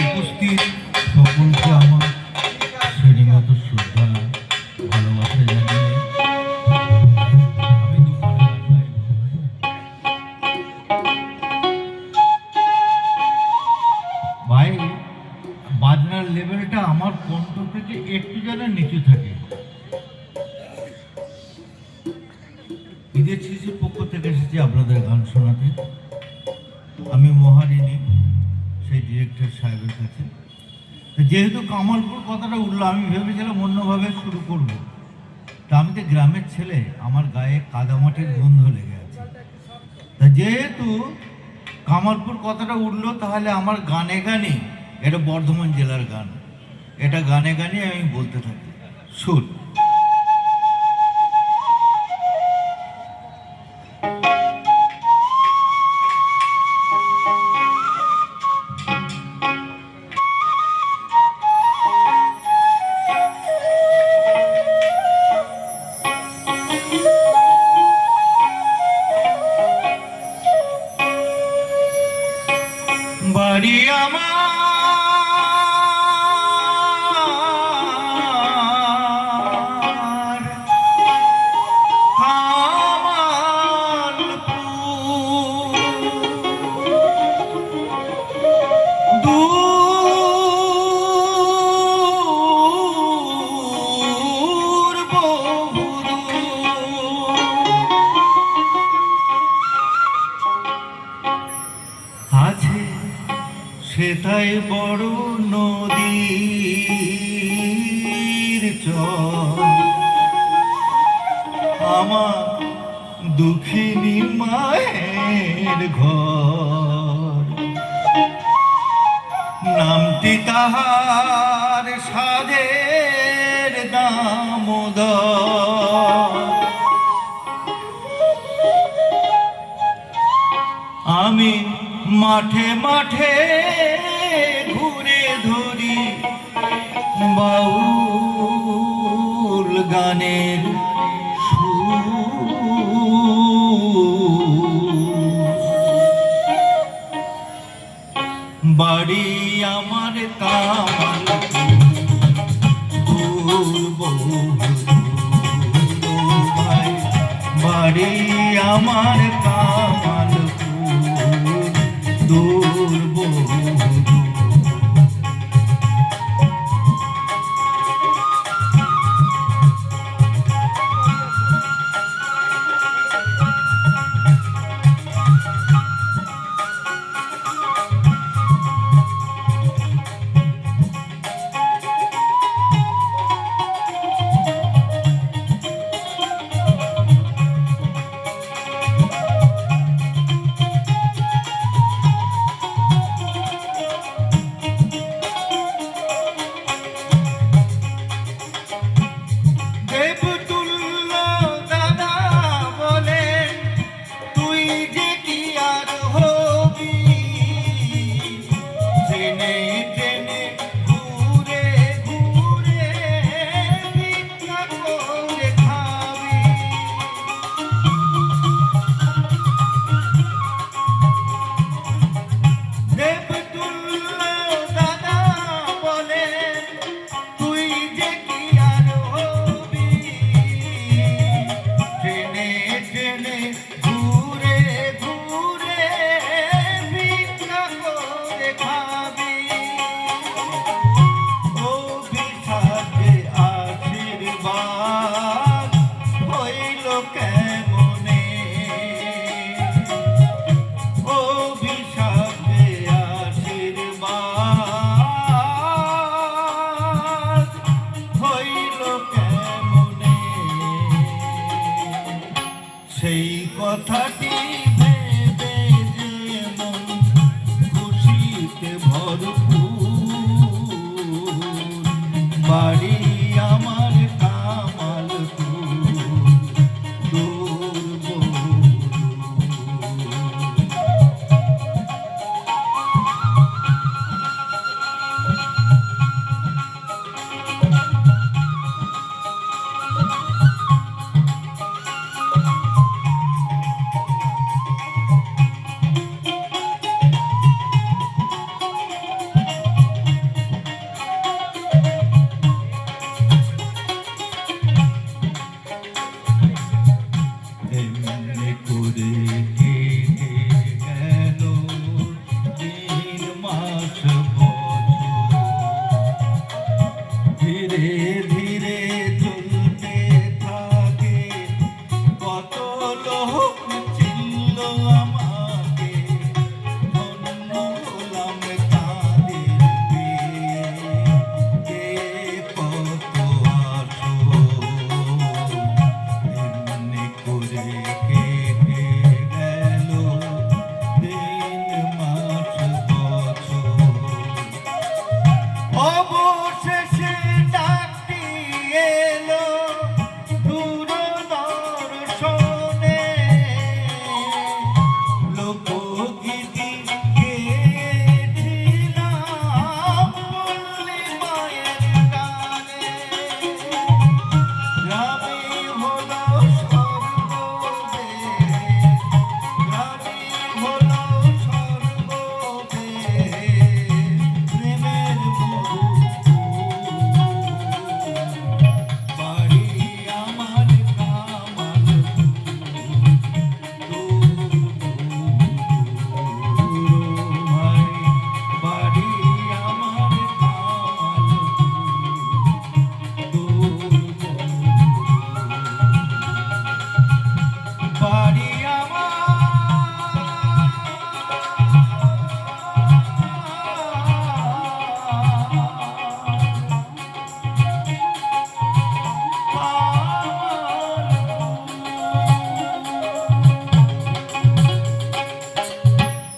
উপস্থিত সকলকে আমার শ্রেণীগত শ্রদ্ধা ভালোবাসা জানিয়ে আমি দুখানা গান গাইব। ভাই, বাজনার লেভেলটা আমার কণ্ঠ থেকে একটু যেন নিচু থাকে। বিদেশ শিশুর পক্ষ থেকে এসেছি আপনাদের গান শোনাতে। আমি মহারিণী সেই ডিরেক্টর সাহেবের কাছে। যেহেতু কামালপুর কথাটা উঠলো, আমি ভেবেছিলাম অন্যভাবে শুরু করব। তা আমি তো গ্রামের ছেলে, আমার গায়ে কাদামাটির গন্ধ লেগে আছে। তা যেহেতু কামালপুর কথাটা উঠলো, তাহলে আমার গানে গানে, এটা বর্ধমান জেলার গান, এটা গানে গানে আমি বলতে থাকি। সুর বাড়ি আমার কামালপুর, দূর বহুদূর আছে সেটাই বড় নদীর চর, আমার দুঃখিনী মায়ের ঘর। নামটি তাহার সাজের দামোদর, আমি মাঠে মাঠে ঘুরে ধরি বাউল গানের সুর। বাড়ি আমার কামালপুর, ভাই বাড়ি আমার